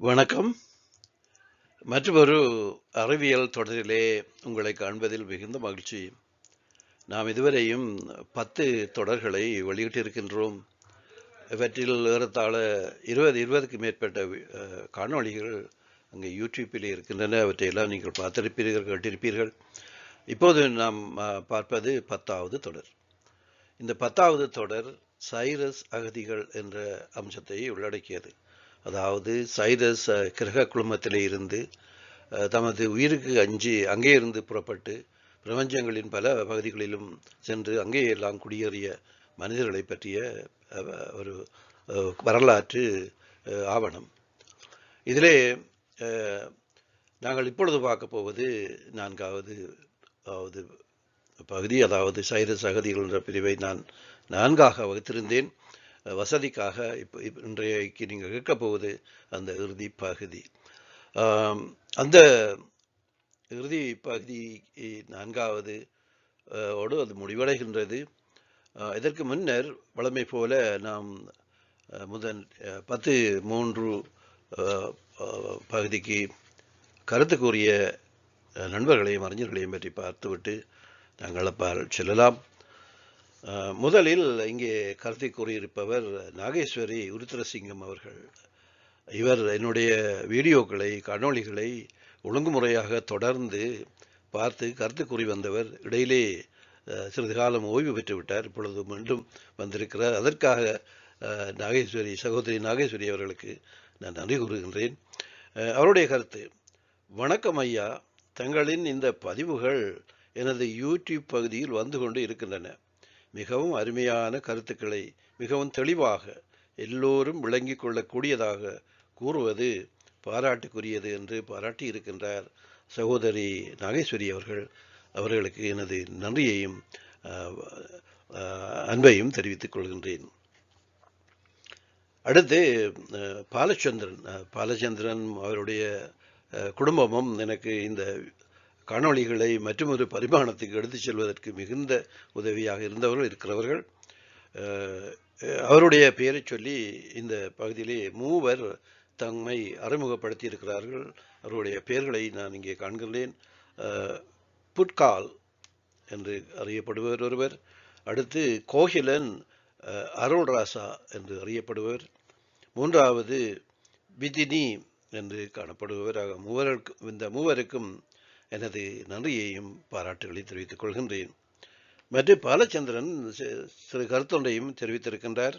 வணக்கம். மற்றொரு அறிவியல் தொடரிலே உங்களை காண்பதில் மிகுந்த மகிழ்ச்சி. நாம் இதுவரையும் 10 தொடர்களை வெளியிட்டிருக்கின்றோம். இவற்றில் ஏறத்தாழ 20க்கு மேற்பட்ட காணொளிகள் அங்கே யூடியூப்பிலே இருக்கின்றன. அவற்றையெல்லாம் நீங்கள் பார்த்திருப்பீர்கள், கேட்டிருப்பீர்கள். இப்போது நாம் பார்ப்பது 10வது தொடர். இந்த 10வது தொடர் சைரஸ் அகதிகள் என்ற அம்சத்தை உள்ளடக்கியது. அதாவது சைரஸ் கிரக குழுமத்திலே இருந்து தமது உயிருக்கு அஞ்சி அங்கே இருந்து புறப்பட்டு பிரபஞ்சங்களின் பல பகுதிகளிலும் சென்று அங்கே எல்லாம் குடியேறிய மனிதர்களை பற்றிய ஒரு வரலாற்று ஆவணம். இதிலே நாங்கள் இப்பொழுது பார்க்க போவது 4வது பகுதி. அதாவது சைரஸ் அகதிகள் என்ற பிரிவை நான் 4ஆக வகுத்திருந்தேன். வசதிக்காக இன்றைக்கு நீங்கள் கேட்கப் போவது அந்த இறுதி பகுதி. அந்த இறுதி பகுதி 4வது ஓடு அது முடிவடைகின்றது. இதற்கு முன்னர் வழமை போல நாம் முதல் 10.3 பகுதிக்கு கருத்து கூறிய நண்பர்களையும் அறிஞர்களையும் பற்றி பார்த்துவிட்டு நாங்கள் அப்பால் செல்லலாம். முதலில் இங்கே கருத்தை கூறியிருப்பவர் நாகேஸ்வரி உருத்திரசிங்கம் அவர்கள். இவர் என்னுடைய வீடியோக்களை காணொளிகளை ஒழுங்குமுறையாக தொடர்ந்து பார்த்து கருத்து கூறி வந்தவர். இடையிலே சிறிது காலம் ஓய்வு பெற்று விட்டார். இப்பொழுது மீண்டும் வந்திருக்கிறார். அதற்காக சகோதரி நாகேஸ்வரி அவர்களுக்கு நான் நன்றி கூறுகின்றேன். அவருடைய கருத்து: வணக்கம் ஐயா, தங்களின் இந்த பதிவுகள் எனது யூடியூப் பகுதியில் வந்து கொண்டு இருக்கின்றன. மிகவும் அருமையான கருத்துக்களை மிகவும் தெளிவாக எல்லோரும் விளங்கிக் கொள்ளக்கூடியதாக கூறுவது பாராட்டுக்குரியது என்று பாராட்டி இருக்கின்றார் சகோதரி நாகேஸ்வரி அவர்கள். அவர்களுக்கு எனது நன்றியையும் அன்பையும் தெரிவித்துக் கொள்கின்றேன். அடுத்து பாலச்சந்திரன் அவருடைய குடும்பமும் எனக்கு இந்த காணொளிகளை மற்றொரு பரிமாணத்துக்கு எடுத்துச் செல்வதற்கு மிகுந்த உதவியாக இருக்கிறவர்கள். அவருடைய பெயரை சொல்லி இந்த பகுதியிலே 3 தம்மை அறிமுகப்படுத்தி இருக்கிறார்கள். அவருடைய பெயர்களை நான் இங்கே காண்கின்றேன். புட்கால் என்று அறியப்படுபவர் ஒருவர். அடுத்து கோகிலன் அருள்ராசா என்று அறியப்படுபவர். 3வது பிதினி என்று காணப்படுபவர். இந்த மூவருக்கும் எனது நன்றியையும் பாராட்டுகளை தெரிவித்துக் கொள்கின்றேன். மற்றும் பாலச்சந்திரன் சிறு கருத்தொன்றையும் தெரிவித்திருக்கின்றார்.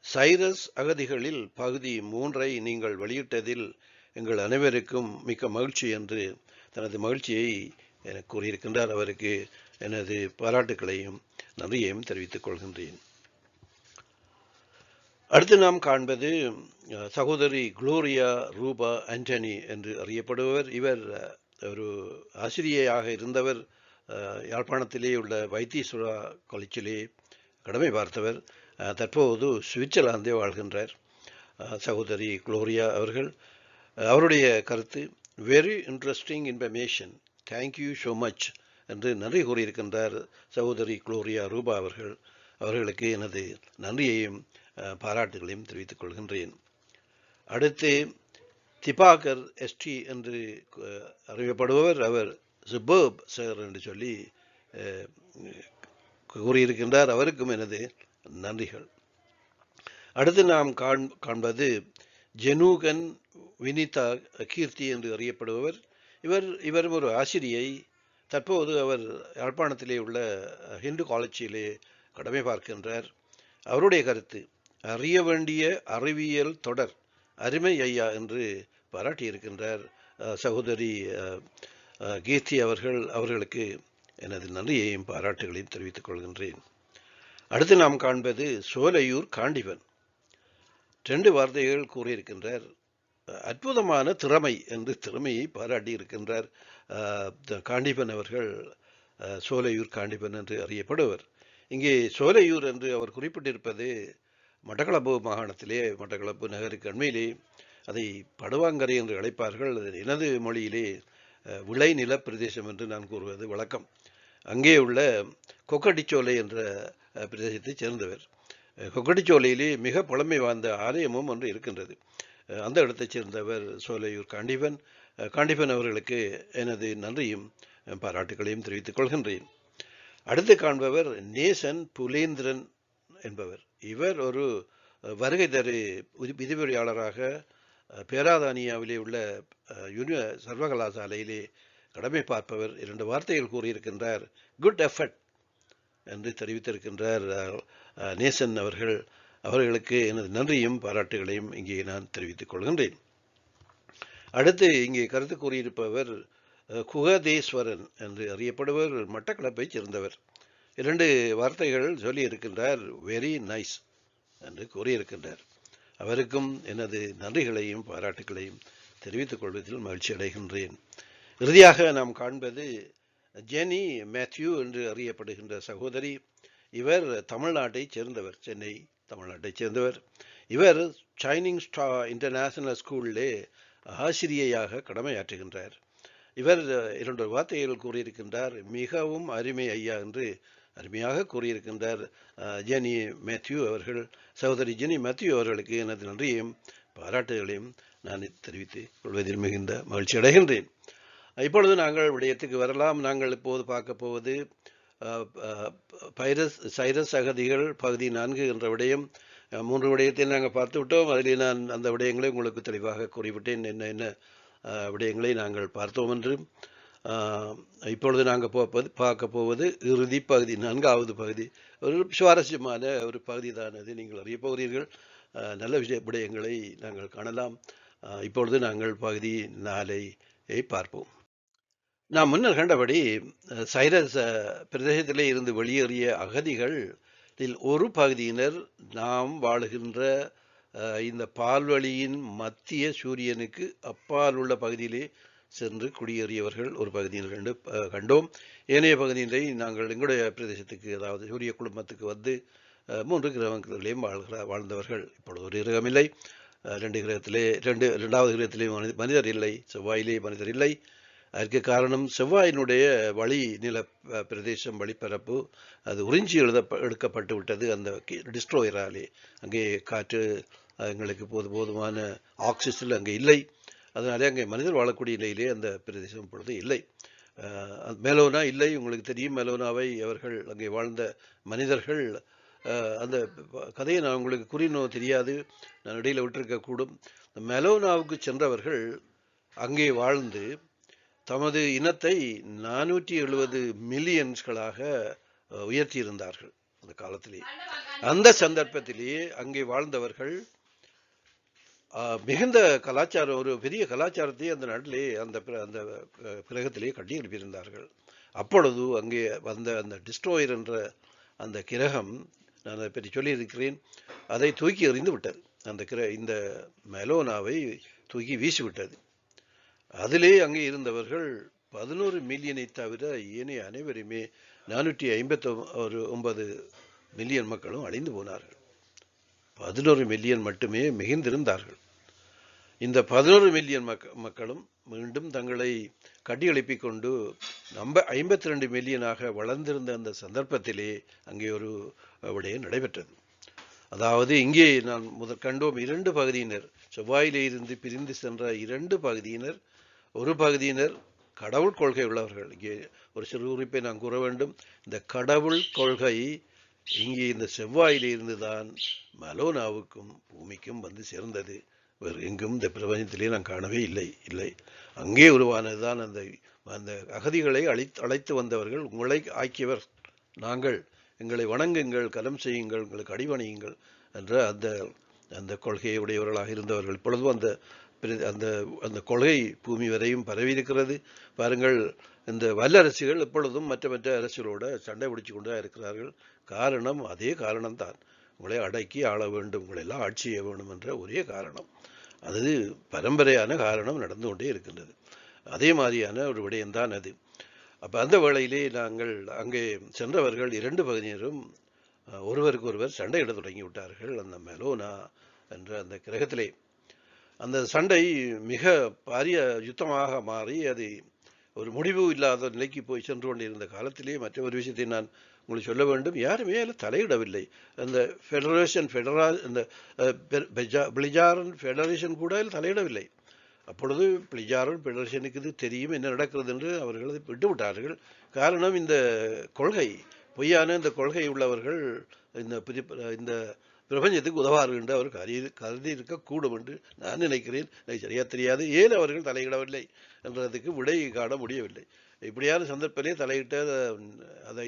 சைரஸ் அகதிகளில் பகுதி 3 நீங்கள் வெளியிட்டதில் எங்கள் அனைவருக்கும் மிக்க மகிழ்ச்சி என்று தனது மகிழ்ச்சியை எனக்கு கூறியிருக்கின்றார். அவருக்கு எனது பாராட்டுக்களையும் நன்றியையும் தெரிவித்துக் கொள்கின்றேன். அடுத்து நாம் காண்பது சகோதரி குளோரியா ரூபா ஆண்டனி என்று அறியப்படுபவர். இவர் ஒரு ஆசிரியையாக இருந்தவர். யாழ்ப்பாணத்திலே உள்ள வைத்தீஸ்வரா காலேஜிலே கடமை பார்த்தவர். தற்போது சுவிட்சர்லாந்தே வாழ்கின்றார் சகோதரி குளோரியா அவர்கள். அவருடைய கருத்து: very interesting information, thank you so much என்று நன்றி கூறியிருக்கின்றார் சகோதரி குளோரியா ரூபா அவர்கள். அவர்களுக்கு எனது நன்றியையும் பாராட்டுகளையும் தெரிவித்துக் கொள்கின்றேன். அடுத்து திபாகர் எஸ்டி என்று அறியப்படுபவர். அவர் சுபர்ப் சார் என்று சொல்லி கூறியிருக்கின்றார். அவருக்கும் எனது நன்றிகள். அடுத்து நாம் காண்பது ஜெனூகன் வினிதா கீர்த்தி என்று அறியப்படுபவர். இவரும் ஒரு ஆசிரியை. தற்போது அவர் யாழ்ப்பாணத்திலே உள்ள ஹிந்து காலேஜிலே கடமை பார்க்கின்றார். அவருடைய கருத்து: அறிய வேண்டிய அறிவியல் தொடர், அருமை ஐயா என்று பாராட்டியிருக்கின்றார் சகோதரி கீர்த்தி அவர்களுக்கு எனது நன்றியையும் பாராட்டுகளையும் தெரிவித்துக் கொள்கின்றேன். அடுத்து நாம் காண்பது சோலையூர் காண்டிபன். 2 வார்த்தைகள் கூறியிருக்கின்றார். அற்புதமான திறமை என்று திறமையை பாராட்டி இருக்கின்றார் காண்டிபன் அவர்கள். சோலையூர் காண்டிபன் என்று அறியப்படுவர். இங்கே சோலையூர் என்று அவர் குறிப்பிட்டிருப்பது மட்டக்களப்பு மாகாணத்திலே, மட்டக்களப்பு நகருக்கு அண்மையிலே அதை படுவாங்கரை என்று அழைப்பார்கள். எனது மொழியிலே விளை நில பிரதேசம் என்று நான் கூறுவது வழக்கம். அங்கே உள்ள கொக்கட்டிச்சோலை என்ற பிரதேசத்தைச் சேர்ந்தவர். கொக்கட்டிச்சோலையிலே மிக பழமை வாய்ந்த ஆலயமும் ஒன்று இருக்கின்றது. அந்த இடத்தைச் சேர்ந்தவர் சோலையூர் காண்டிபன் அவர்களுக்கு எனது நன்றியும் பாராட்டுகளையும் தெரிவித்துக் கொள்கின்றேன். அடுத்து காண்பவர் நேசன் புலேந்திரன் என்பவர். இவர் ஒரு வருகை தரு விதிமுறையாளராக பேராதானியாவிலே உள்ள சர்வகலாசாலையிலே கடமை பார்ப்பவர். 2 வார்த்தைகள் கூறியிருக்கின்றார். குட் எஃபர்ட் என்று தெரிவித்திருக்கின்றார் நேசன் அவர்களுக்கு எனது நன்றியும் பாராட்டுகளையும் இங்கே நான் தெரிவித்துக் கொள்கின்றேன். அடுத்து இங்கே கருத்து கூறியிருப்பவர் குகதேஸ்வரன் என்று அறியப்படுவர். மட்டக்களப்பைச் சேர்ந்தவர். 2 வார்த்தைகள் சொல்லி இருக்கின்றார். வெரி நைஸ் என்று கூறியிருக்கின்றார். அவருக்கும் எனது நன்றிகளையும் பாராட்டுகளையும் தெரிவித்துக் கொள்வதில் மகிழ்ச்சி அடைகின்றேன். இறுதியாக நாம் காண்பது ஜெனி மேத்யூ என்று அறியப்படுகின்ற சகோதரி. இவர் தமிழ்நாட்டைச் சேர்ந்தவர், சென்னை தமிழ்நாட்டைச் சேர்ந்தவர். இவர் சைனிங் ஸ்டார் இன்டர்நேஷனல் ஸ்கூலிலே ஆசிரியையாக கடமையாற்றுகின்றார். இவர் 2 வார்த்தைகள் கூறியிருக்கின்றார். மிகவும் அருமை ஐயா என்று அருமையாக கூறியிருக்கின்றார் ஜெனி மேத்யூ அவர்கள். சகோதரி ஜெனி மேத்யூ அவர்களுக்கு எனது நன்றியையும் பாராட்டுகளையும் நான் தெரிவித்துக் கொள்வதில் மிகுந்த மகிழ்ச்சி அடைகின்றேன். இப்பொழுது நாங்கள் விடயத்துக்கு வரலாம். நாங்கள் இப்போது பார்க்க போவது சைரஸ் அகதிகள் பகுதி 4 என்ற விடயம். 3 விடயத்தை நாங்கள் பார்த்து விட்டோம். அதில் நான் அந்த விடயங்களை உங்களுக்கு தெளிவாக கூறிவிட்டேன், என்ன விடயங்களை நாங்கள் பார்த்தோம் என்று. இப்பொழுது நாங்கள் பார்க்க போவது இறுதி பகுதி, 4வது பகுதி. ஒரு சுவாரஸ்யமான ஒரு பகுதி தான் அது. நீங்கள் அறிய போகிறீர்கள். நல்ல விடயங்களை நாங்கள் காணலாம். இப்பொழுது நாங்கள் பகுதி 4ஐ பார்ப்போம். நாம் முன்னர் கண்டபடி சைரஸ் பிரதேசத்திலே இருந்து வெளியேறிய அகதிகள் ஒரு பகுதியினர் நாம் வாழுகின்ற இந்த பால்வழியின் மத்திய சூரியனுக்கு அப்பால் உள்ள பகுதியிலே சென்று குடியேறியவர்கள் ஒரு பகுதியினர் கண்டோம். ஏனைய பகுதியினை நாங்கள் எங்களுடைய பிரதேசத்துக்கு, அதாவது சூரிய குடும்பத்துக்கு வந்து 3 கிரகங்களிலேயும் வாழ்ந்தவர்கள். இப்பொழுது ஒரு கிரகமில்லை. 2வது கிரகத்திலே மனிதர் இல்லை. செவ்வாயிலே மனிதர் இல்லை. அதற்கு காரணம் செவ்வாயினுடைய நில பிரதேசம், வழிப்பரப்பு அது உறிஞ்சி எடுக்கப்பட்டு விட்டது அந்த டிஸ்ட்ரோயராலே. அங்கே காற்று எங்களுக்கு போதுமான ஆக்சிஜன் அங்கே இல்லை. அதனாலே அங்கே மனிதர் வாழக்கூடிய நிலையிலே அந்த பிரதேசம் பொழுது இல்லை. மெலோனா இல்லை. உங்களுக்கு தெரியும் மெலோனாவை அவர்கள் அங்கே வாழ்ந்த மனிதர்கள். அந்த கதையை நான் உங்களுக்கு கூறினோம் தெரியாது, நான் இடையில் விட்டிருக்கக்கூடும். மெலோனாவுக்கு சென்றவர்கள் அங்கே வாழ்ந்து தமது இனத்தை 470 மில்லியன்ஸ்களாக உயர்த்தியிருந்தார்கள் அந்த காலத்திலே. அந்த சந்தர்ப்பத்திலேயே அங்கே வாழ்ந்தவர்கள் மிகுந்த கலாச்சாரம், ஒரு பெரிய கலாச்சாரத்தை அந்த நாட்டிலே அந்த கிரகத்திலே கட்டி எழுப்பியிருந்தார்கள். அப்பொழுது அங்கே வந்த அந்த டிஸ்ட்ரோயர் என்ற அந்த கிரகம், நான் அதை பற்றி சொல்லியிருக்கிறேன், அதை தூக்கி எறிந்து விட்டது. இந்த மெலோனாவை தூக்கி வீசிவிட்டது. அதிலே அங்கே இருந்தவர்கள் 11 மில்லியனை தவிர ஏனைய அனைவருமே 459 மில்லியன் மக்களும் அழிந்து போனார்கள். 11 மில்லியன் மட்டுமே மிகுந்திருந்தார்கள். இந்த 11 மில்லியன் மக்களும் மீண்டும் தங்களை கட்டியெழுப்பிக் கொண்டு 52 மில்லியனாக வளர்ந்திருந்த அந்த சந்தர்ப்பத்திலே அங்கே ஒரு விடயம் நடைபெற்றது. அதாவது இங்கே நான் கண்டோம் 2 பகுதியினர், செவ்வாயிலே இருந்து பிரிந்து சென்ற 2 பகுதியினர். ஒரு பகுதியினர் கடவுள் கொள்கை உள்ளவர்கள். இங்கே ஒரு சிறு குறிப்பை நான் கூற வேண்டும். இந்த கடவுள் கொள்கை இங்கே இந்த செவ்வாயிலே இருந்துதான் மெலோனாவுக்கும் பூமிக்கும் வந்து சேர்ந்தது. வேறு எங்கும் இந்த பிரபஞ்சத்திலே நான் காணவே இல்லை. அங்கே உருவானதுதான் அந்த அகதிகளை அழைத்து வந்தவர்கள். உங்களை ஆக்கியவர் நாங்கள், எங்களை வணங்குங்கள், கலம் செய்யுங்கள், எங்களுக்கு அடிபணியுங்கள் என்ற அந்த கொள்கையை உடையவர்களாக இருந்தவர்கள். இப்பொழுதும் அந்த கொள்கை பூமி வரையும் பரவி இருக்கிறது. பாருங்கள், இந்த வல்லரசுகள் எப்பொழுதும் மற்ற அரசுகளோட சண்டை பிடிச்சு கொண்டு இருக்கிறார்கள். காரணம் அதே காரணம்தான். உங்களை அடக்கி ஆள வேண்டும், உங்களை எல்லாம் ஆட்சி செய்ய வேண்டும் என்ற ஒரே காரணம். அது பரம்பரையான காரணம் நடந்து கொண்டே இருக்கின்றது. அதே மாதிரியான ஒரு விடயம்தான் அது. அப்போ அந்த வேளையிலே நாங்கள் அங்கே சென்றவர்கள் 2 பகுதியினரும் ஒருவருக்கு ஒருவர் சண்டையிட தொடங்கி விட்டார்கள். அந்த மெலோனா என்ற அந்த கிரகத்திலே அந்த சண்டை மிக பாரிய யுத்தமாக மாறி அது ஒரு முடிவு இல்லாத நிலைக்கு போய் சென்று கொண்டிருந்த காலத்திலே மற்ற ஒரு விஷயத்தை நான் உங்களுக்கு சொல்ல வேண்டும். யாருமே அதில் தலையிடவில்லை. அந்த அந்த பிளிஜாரன் ஃபெடரேஷன் கூட அதில் தலையிடவில்லை. அப்பொழுது பிளிஜாரன் ஃபெடரேஷனுக்கு இது தெரியும் என்ன நடக்கிறது என்று அவர்கள் அதை விட்டுவிட்டார்கள். காரணம் இந்த கொள்கை பொய்யான இந்த கொள்கை உள்ளவர்கள் இந்த பிரபஞ்சத்துக்கு உதவார்கள் என்று அவர் கருதி இருக்கக்கூடும் என்று நான் நினைக்கிறேன். எனக்கு சரியா தெரியாது ஏன் அவர்கள் தலையிடவில்லை என்றதுக்கு விடை காண முடியவில்லை. இப்படியான சந்தர்ப்பத்திலே தலையிட்ட அதை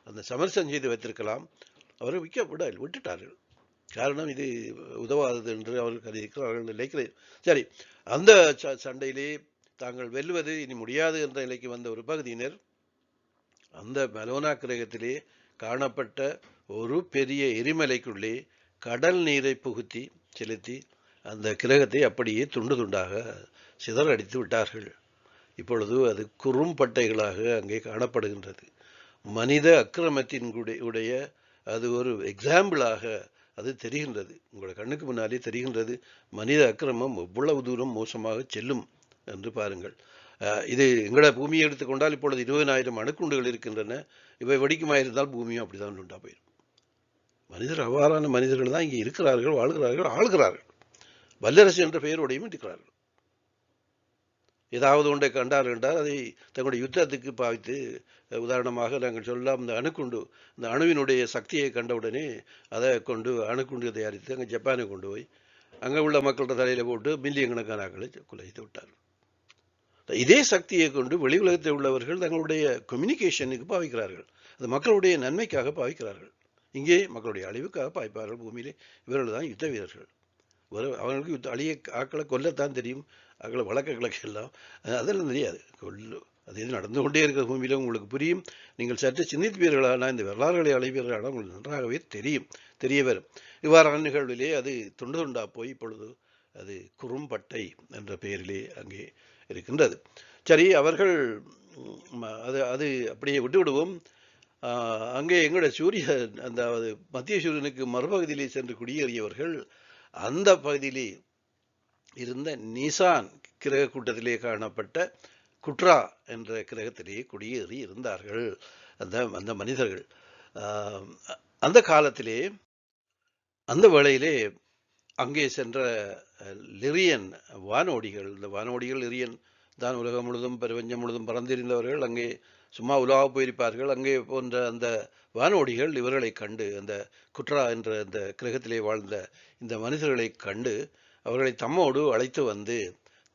அந்த சமரசம் செய்து வைத்திருக்கலாம். அவரை விட்டுட்டார்கள். காரணம் இது உதவாதது என்று அவர்கள் கருதியிருக்கிறார்கள் நினைக்கிறேன். சரி, அந்த சண்டையிலே தாங்கள் வெல்வது இனி முடியாது என்ற நிலைக்கு வந்த ஒரு பகுதியினர் அந்த மெலோனா கிரகத்திலே காணப்பட்ட ஒரு பெரிய எரிமலைக்குள்ளே கடல் நீரை புகுத்தி செலுத்தி அந்த கிரகத்தை அப்படியே துண்டு துண்டாக சிதறடித்து விட்டார்கள். இப்பொழுது அது குறும்பட்டைகளாக அங்கே காணப்படுகின்றது. மனித அக்கிரமத்தின் உடைய அது ஒரு எக்ஸாம்பிளாக அது தெரிகின்றது. உங்களோட கண்ணுக்கு முன்னாலே தெரிகின்றது மனித அக்கிரமம் எவ்வளவு தூரம் மோசமாக செல்லும் என்று பாருங்கள். இது எங்களோட பூமியை எடுத்துக்கொண்டால் இப்பொழுது 20,000 அணுக்குண்டுகள் இருக்கின்றன. இவை வெடிக்குமாயிருந்தால் பூமியும் அப்படிதான் உண்டா போயிடும். அவ்வாறான மனிதர்கள் தான் இங்கே இருக்கிறார்கள், வாழ்கிறார்கள், ஆளுகிறார்கள். வல்லரசு என்ற பெயரோடையும் இருக்கிறார்கள். ஏதாவது ஒன்றை கண்டார்கள் என்றால் அதை தங்களுடைய யுத்தத்துக்கு பாவித்து, உதாரணமாக நாங்கள் சொல்லலாம், இந்த அணுக்குண்டு, இந்த அணுவினுடைய சக்தியை கண்டவுடனே அதை கொண்டு அணுக்குண்டு தயாரித்து அங்கே ஜப்பானை கொண்டு போய் அங்கே உள்ள மக்களோட தலையில் போட்டு மில்லியன் கணக்கான ஆக்களை குலைத்து விட்டார்கள். இதே சக்தியை கொண்டு வெளி உலகத்தில் உள்ளவர்கள் தங்களுடைய கம்யூனிகேஷனுக்கு பாவிக்கிறார்கள். அது மக்களுடைய நன்மைக்காக பாவிக்கிறார்கள். இங்கே மக்களுடைய அழிவுக்காக பாய்ப்பார்கள். பூமியிலே இவர்கள் தான் யுத்த வீரர்கள். அவங்களுக்கு அழிய ஆக்களை கொல்லத்தான் தெரியும், ஆக்களை வழக்குகளுக்கு எல்லாம் அதெல்லாம் தெரியாது. அது எது நடந்து கொண்டே இருக்கிற பூமியில உங்களுக்கு புரியும். நீங்கள் சற்று சிந்திப்பீர்களானால், இந்த வரலாறுகளை அழைப்பீர்களானால் உங்களுக்கு நன்றாகவே தெரிய வரும். இவ்வாறான நிகழ்விலே அது துண்டு துண்டா போய் இப்பொழுது அது குறும்பட்டை என்ற பெயரிலே அங்கே இருக்கின்றது. சரி, அவர்கள் அது அப்படியே விட்டுவிடுவோம். அங்கே எங்களுடைய சூரியன், அந்த மத்திய சூரியனுக்கு மறுபகுதியிலே சென்று குடியேறியவர்கள் அந்த பகுதியிலே இருந்த நிசான் கிரக கூட்டத்திலே காணப்பட்ட குட்ரா என்ற கிரகத்திலே குடியேறி இருந்தார்கள் அந்த மனிதர்கள். அந்த காலத்திலே அந்த வேளையிலே அங்கே சென்ற லிரியன் வானோடிகள், இந்த வானோடிகள் லிரியன் தான் உலகம் முழுதும் பிரபஞ்சம் முழுதும் பறந்திருந்தவர்கள். அங்கே சும்மா உலாவ போயிருப்பார்கள். அங்கே போன்ற அந்த வானோடிகள் இவர்களை கண்டு, அந்த குட்ரா என்ற அந்த கிரகத்திலே வாழ்ந்த இந்த மனிதர்களை கண்டு அவர்களை தம்மோடு அழைத்து வந்து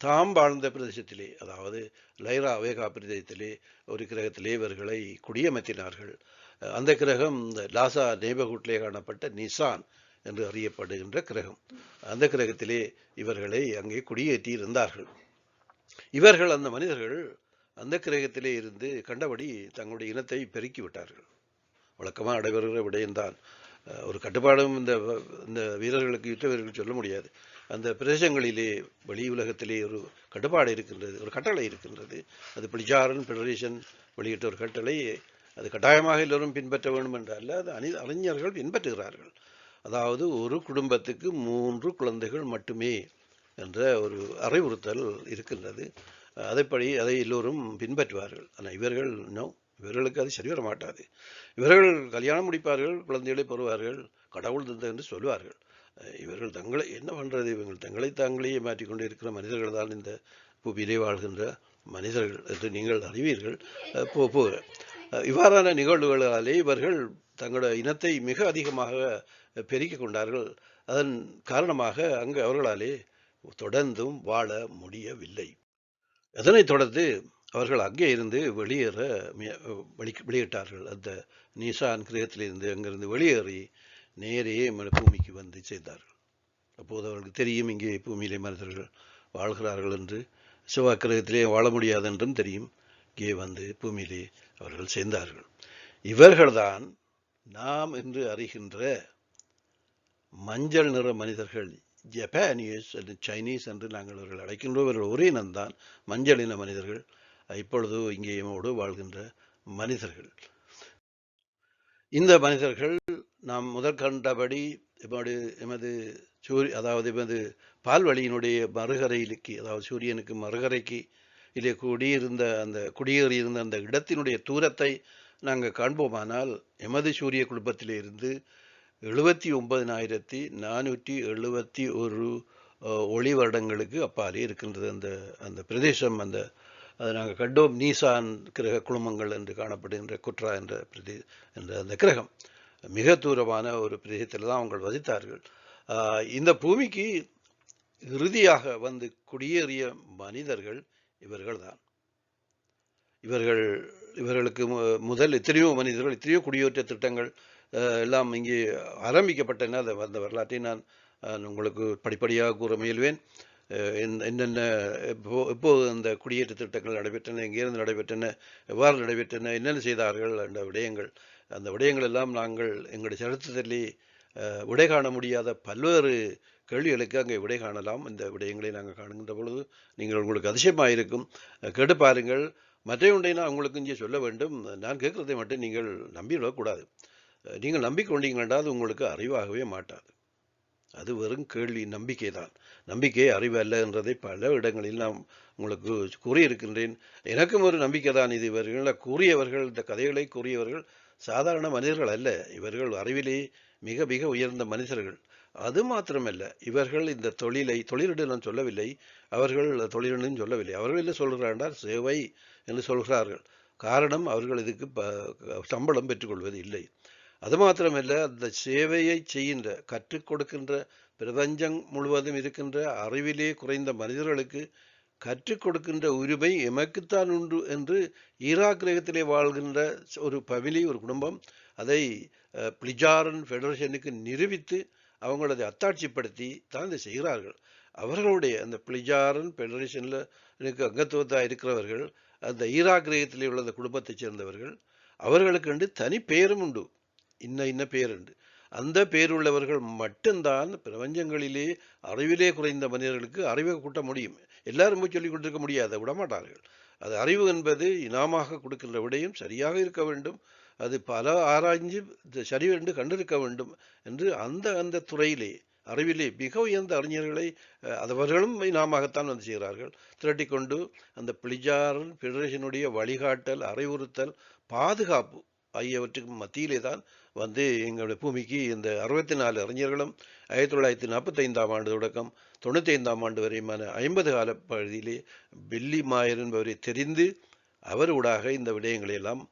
தாம் வாழ்ந்த பிரதேசத்திலே, அதாவது லைரா வேகா பிரதேசத்திலே ஒரு கிரகத்திலே இவர்களை குடியமர்த்தினார்கள். அந்த கிரகம் இந்த லாசா நெய்பர்ஹுட்டிலே காணப்பட்ட நிசான் என்று அறியப்படுகின்ற கிரகம். அந்த கிரகத்திலே இவர்களை அங்கே குடியேற்றி இருந்தார்கள். இவர்கள், அந்த மனிதர்கள், அந்த கிரகத்திலே இருந்து கண்டபடி தங்களுடைய இனத்தை பெருக்கி விட்டார்கள். வழக்கமாக நடைபெறுகிற விடயம்தான். ஒரு கட்டுப்பாடும் இந்த வீரர்களுக்கு, யுத்த வீரர்களுக்கு சொல்ல முடியாது. அந்த பிரதேசங்களிலே வெளி உலகத்திலே ஒரு கட்டுப்பாடு இருக்கின்றது, ஒரு கட்டளை இருக்கின்றது. அது பிளிஜாரன் ஃபெடரேஷன் வெளியிட்ட ஒரு கட்டளை. அது கட்டாயமாக எல்லோரும் பின்பற்ற வேண்டும் என்றல்ல, அது அறிஞர்கள் பின்பற்றுகிறார்கள். அதாவது ஒரு குடும்பத்துக்கு 3 குழந்தைகள் மட்டுமே என்ற ஒரு அறிவுறுத்தல் இருக்கின்றது. அதை எல்லோரும் பின்பற்றுவார்கள். ஆனால் இவர்களுக்கு அது சரி வர மாட்டாது. இவர்கள் கல்யாணம் முடிப்பார்கள், குழந்தைகளை பெறுவார்கள், கடவுள் தந்த என்று சொல்வார்கள். இவர்கள் தங்களை என்ன பண்றது, இவர்கள் தங்களை தாங்களே மாற்றிக்கொண்டு இருக்கிற மனிதர்கள் தான் இந்த பூமியிலே வாழ்கின்ற மனிதர்கள் என்று நீங்கள் அறிவீர்கள். போக இவ்வாறான நிகழ்வுகளாலே இவர்கள் தங்களோட இனத்தை மிக அதிகமாக பெருக்கிக் கொண்டார்கள். அதன் காரணமாக அங்கு அவர்களாலே தொடர்ந்தும் வாழ முடியவில்லை. அதனைத் தொடர்ந்து அவர்கள் அங்கே இருந்து வெளியிட்டார்கள். அந்த நிசான் கிரகத்திலிருந்து அங்கிருந்து வெளியேறி நேரே பூமிக்கு வந்து சேர்ந்தார்கள். அப்போது அவர்களுக்கு தெரியும் இங்கே பூமியிலே மனிதர்கள் வாழ்கிறார்கள் என்று, செவ்வாய் கிரகத்திலே வாழ முடியாது என்றும் தெரியும். இங்கே வந்து பூமியிலே அவர்கள் சேர்ந்தார்கள். இவர்கள்தான் நாம் என்று அறிகின்ற மஞ்சள் நிற மனிதர்கள், ஜப்பானியஸ் அல்லது சைனீஸ் என்று நாங்கள் அவர்கள் அழைக்கின்றோம். இவர்கள் ஒரே இனம்தான், மஞ்சள் இன மனிதர்கள். இப்பொழுது இங்கே எம்மோடு வாழ்கின்ற மனிதர்கள். இந்த மனிதர்கள் நாம் முதல் கண்டபடி எமது அதாவது எமது பால்வழியினுடைய மறுகரைக்கு, அதாவது சூரியனுக்கு மறுகரைக்கு இதிலே குடியேறியிருந்த அந்த இடத்தினுடைய தூரத்தை நாங்கள் காண்போமானால் எமது சூரிய குடும்பத்திலே இருந்து 79,471 ஒளி வருடங்களுக்கு அப்பாலே இருக்கின்றது அந்த அந்த பிரதேசம். அதை நாங்கள் கண்டோம். நீசான் கிரக குழுமங்கள் என்று காணப்படுகின்ற குட்ரா என்ற அந்த கிரகம் மிக தூரமான ஒரு பிரதேசத்தில் தான் அவங்க வசித்தார்கள். இந்த பூமிக்கு இறுதியாக வந்து குடியேறிய மனிதர்கள் இவர்கள் தான். இவர்களுக்கு முதல் எத்தனையோ மனிதர்கள், எத்தனையோ குடியேற்ற திட்டங்கள் எல்லாம் இங்கே ஆரம்பிக்கப்பட்டன. அந்த வரலாற்றை நான் உங்களுக்கு படிப்படியாக கூற முயல்வேன். என்னென்ன எப்போது அந்த குடியேற்ற திட்டங்கள் நடைபெற்றன, எங்கேருந்து நடைபெற்றன, எவ்வாறு நடைபெற்றன, என்னென்ன செய்தார்கள் என்ற விடயங்கள், அந்த விடயங்கள் எல்லாம் நாங்கள் எங்களுடைய சரித்திரத்திலே விடை காண முடியாத பல்வேறு கேள்விகளுக்கு அங்கே விடை காணலாம். இந்த விடயங்களை நாங்கள் காணுகின்ற பொழுது உங்களுக்கு அதிசயமாக இருக்கும். கேட்டு பாருங்கள். மற்ற ஒன்றை நான் உங்களுக்கு இங்கே சொல்ல வேண்டும். நான் கேட்குறதை மட்டும் நீங்கள் நம்பிவிடக்கூடாது. நீங்கள் நம்பிக்கொண்டீங்கன்னா அது உங்களுக்கு அறிவாகவே மாட்டாது. அது வெறும் கேள்வி, நம்பிக்கை தான். நம்பிக்கை அறிவு அல்ல என்றதை பல இடங்களில் நான் உங்களுக்கு கூறியிருக்கின்றேன். எனக்கும் ஒரு நம்பிக்கை தான் இது. கூறியவர்கள், இந்த கதைகளை கூறியவர்கள் சாதாரண மனிதர்கள் அல்ல. இவர்கள் அறிவிலே மிக மிக உயர்ந்த மனிதர்கள். அது மாத்திரமல்ல, இவர்கள் இந்த தொழிலிடு நான் சொல்லவில்லை, அவர்கள் தொழிலிடும் சொல்லவில்லை. அவர்கள் என்ன சொல்கிறார்கள்? சேவை என்று சொல்கிறார்கள். காரணம், அவர்கள் இதுக்கு சம்பளம் பெற்றுக்கொள்வது இல்லை. அது மாத்திரமல்ல, அந்த சேவையை செய்கின்ற, கற்றுக் கொடுக்கின்ற, பிரபஞ்சம் முழுவதும் இருக்கின்ற அறிவிலே குறைந்த மனிதர்களுக்கு கற்றுக் கொடுக்கின்ற உரிமை எமக்குத்தான் உண்டு என்று ஈராக் கிரகத்திலே வாழ்கின்ற ஒரு ஃபேமிலி, ஒரு குடும்பம் அதை பிளிஜாரன் ஃபெடரேஷனுக்கு நிரூபித்து அவங்களதை அத்தாட்சிப்படுத்தி தான் இதை செய்கிறார்கள். அவர்களுடைய அந்த பிளிஜாரன் ஃபெடரேஷனில் அங்கத்துவத்தாக இருக்கிறவர்கள், அந்த ஈராக் கிரகத்திலே உள்ள அந்த குடும்பத்தைச் சேர்ந்தவர்கள், அவர்களுக்கு தனி பெயரும் உண்டு. இன்ன பேர் உண்டு. அந்த பேருள்ளவர்கள் மட்டும்தான் பிரபஞ்சங்களிலே அறிவிலே குறைந்த மனிதர்களுக்கு அறிவை கூட்ட முடியும். எல்லாரும் போய் சொல்லிக் கொண்டிருக்க முடியாது, விடமாட்டார்கள். அது அறிவு என்பது இனாமாக கொடுக்கின்ற விடையும் சரியாக இருக்க வேண்டும். அது பல ஆராய்ஞ்சு சரி என்று கண்டிருக்க வேண்டும் என்று அந்த துறையிலே அறிவிலே மிக உயர்ந்த அறிஞர்களை அவர்களும் இனாமாகத்தான் வந்து செய்கிறார்கள். திரட்டிக்கொண்டு அந்த பிளிஜாரன் ஃபெடரேஷனுடைய வழிகாட்டல், அறிவுறுத்தல், பாதுகாப்பு ஆகியவற்றுக்கு மத்தியிலே தான் வந்து எங்களுடைய பூமிக்கு இந்த 64 அறிஞர்களும் 1945ஆம் ஆண்டு தொடக்கம் 95ஆம் ஆண்டு வரையுமான 50 கால பகுதியிலே பெல்லி மாயர் என்பவரை தெரிந்து அவர் ஊடாக இந்த விடயங்களை எல்லாம்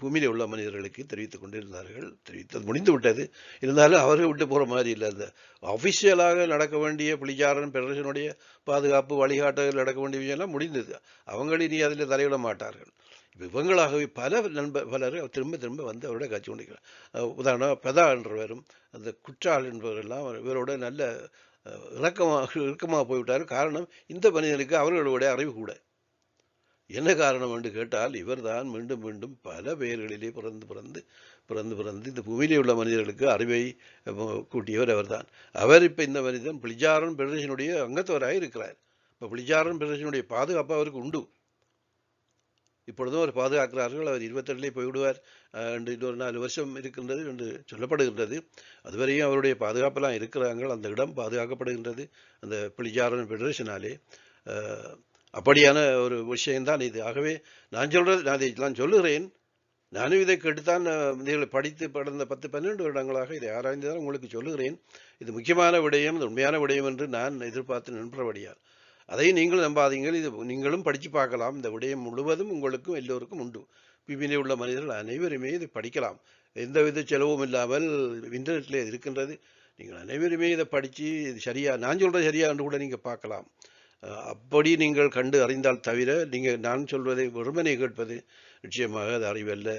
பூமியிலே உள்ள மனிதர்களுக்கு தெரிவித்துக் கொண்டிருந்தார்கள். தெரிவித்தது முடிந்து விட்டது. இருந்தாலும் அவர்கள் விட்டு போகிற மாதிரி இல்லை. அந்த அஃபிஷியலாக நடக்க வேண்டிய பிளிஜாரன் ஃபெடரேஷனுடைய பாதுகாப்பு வழிகாட்டுதல் நடக்க வேண்டிய விஷயம்லாம் முடிந்தது. அவங்களே இனி அதில் தலையிட மாட்டார்கள். இவங்களாகவே பலர் திரும்ப திரும்ப வந்து அவரோட காட்சி கொண்டிருக்கிறார். உதாரணம் பெதா என்றவரும் அந்த குற்றால் என்பவரெல்லாம் இவரோட நல்ல இறுக்கமாக போய்விட்டார். காரணம், இந்த மனிதனுக்கு அவர்களுடைய அறிவு கூட. என்ன காரணம் என்று கேட்டால், இவர் தான் மீண்டும் மீண்டும் பல பெயர்களிலே பிறந்து இந்த பூமியிலே உள்ள மனிதர்களுக்கு அறிவை கூட்டியவர் அவர் தான். அவர் இப்போ இந்த மனிதன் பிளிஜாரன் ஃபெடரேஷனுடைய அங்கத்தவராக இருக்கிறார். இப்போ பிளிஜாரன் ஃபெடரேஷனுடைய பாதுகாப்பு அவருக்கு உண்டு. இப்பொழுதும் அவர் பாதுகாக்கிறார்கள். அவர் 28லே போய்விடுவார் என்று இன்னொரு 4 வருஷம் இருக்கின்றது என்று சொல்லப்படுகின்றது. அதுவரையும் அவருடைய பாதுகாப்பெல்லாம் இருக்கிறாங்க. அந்த இடம் பாதுகாக்கப்படுகின்றது அந்த பிளிஜாரன் ஃபெடரேஷனாலே. அப்படியான ஒரு விஷயம்தான் இது. ஆகவே நான் சொல்லுகிறேன். நானும் இதை கேட்டுத்தான் நீங்கள் படித்து கடந்த 10-12 வருடங்களாக இதை ஆராய்ந்துதான் உங்களுக்கு சொல்லுகிறேன். இது முக்கியமான விடயம், உண்மையான விடயம் என்று நான் எதிர்பார்த்து நின்றபடியால் அதை நீங்கள் நம்பாதீங்கள். இது நீங்களும் படித்து பார்க்கலாம். இந்த விடயம் முழுவதும் உங்களுக்கும் எல்லோருக்கும் உண்டு. பிபிலே உள்ள மனிதர்கள் அனைவருமே இதை படிக்கலாம். எந்தவித செலவும் இல்லாமல் இன்டர்நெட்டில் இருக்கின்றது. நீங்கள் அனைவருமே இதை படித்து இது சரியா, நான் சொல்கிறது சரியா என்று கூட நீங்கள் பார்க்கலாம். அப்படி நீங்கள் கண்டு அறிந்தால் தவிர நான் சொல்வதை வெறுமனை கேட்பது நிச்சயமாக அது அறிவல்ல.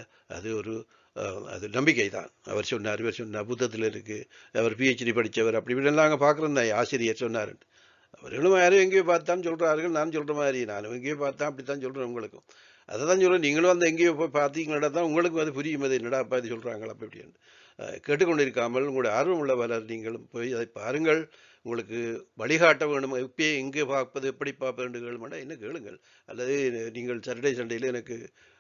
அது நம்பிக்கை தான். அவர் சொன்னார், இவர் சொன்னார், புத்தகத்தில் இருக்குது, அவர் PhD படித்தவர், அப்படி இப்படிலாம் நாங்கள் பார்க்குறோம். ஆசிரியர் சொன்னார். அவர்களும் யாரும் எங்கேயோ பார்த்தான்னு சொல்கிறார்கள். நான் சொல்கிற மாதிரி நானும் எங்கேயோ பார்த்தேன், அப்படித்தான் சொல்கிறேன். உங்களுக்கும் அதை தான் சொல்கிறேன். நீங்களும் அந்த எங்கேயோ போய் பார்த்தீங்கன்னா தான் உங்களுக்கும் அது புரியும். அது என்னடா அப்பா இது சொல்கிறாங்களா அப்படி இப்படின்னு கேட்டுக்கொண்டிருக்காமல் உங்களுடைய ஆர்வம் உள்ள பலர் நீங்களும் போய் அதை பாருங்கள். உங்களுக்கு வழிகாட்ட வேணும். இப்போ எங்கே பார்ப்பது, எப்படி பார்ப்பது என்று கேளுமாட்டா என்ன கேளுங்கள். அல்லது நீங்கள் சாட்டர்டே சண்டேயில் எனக்கு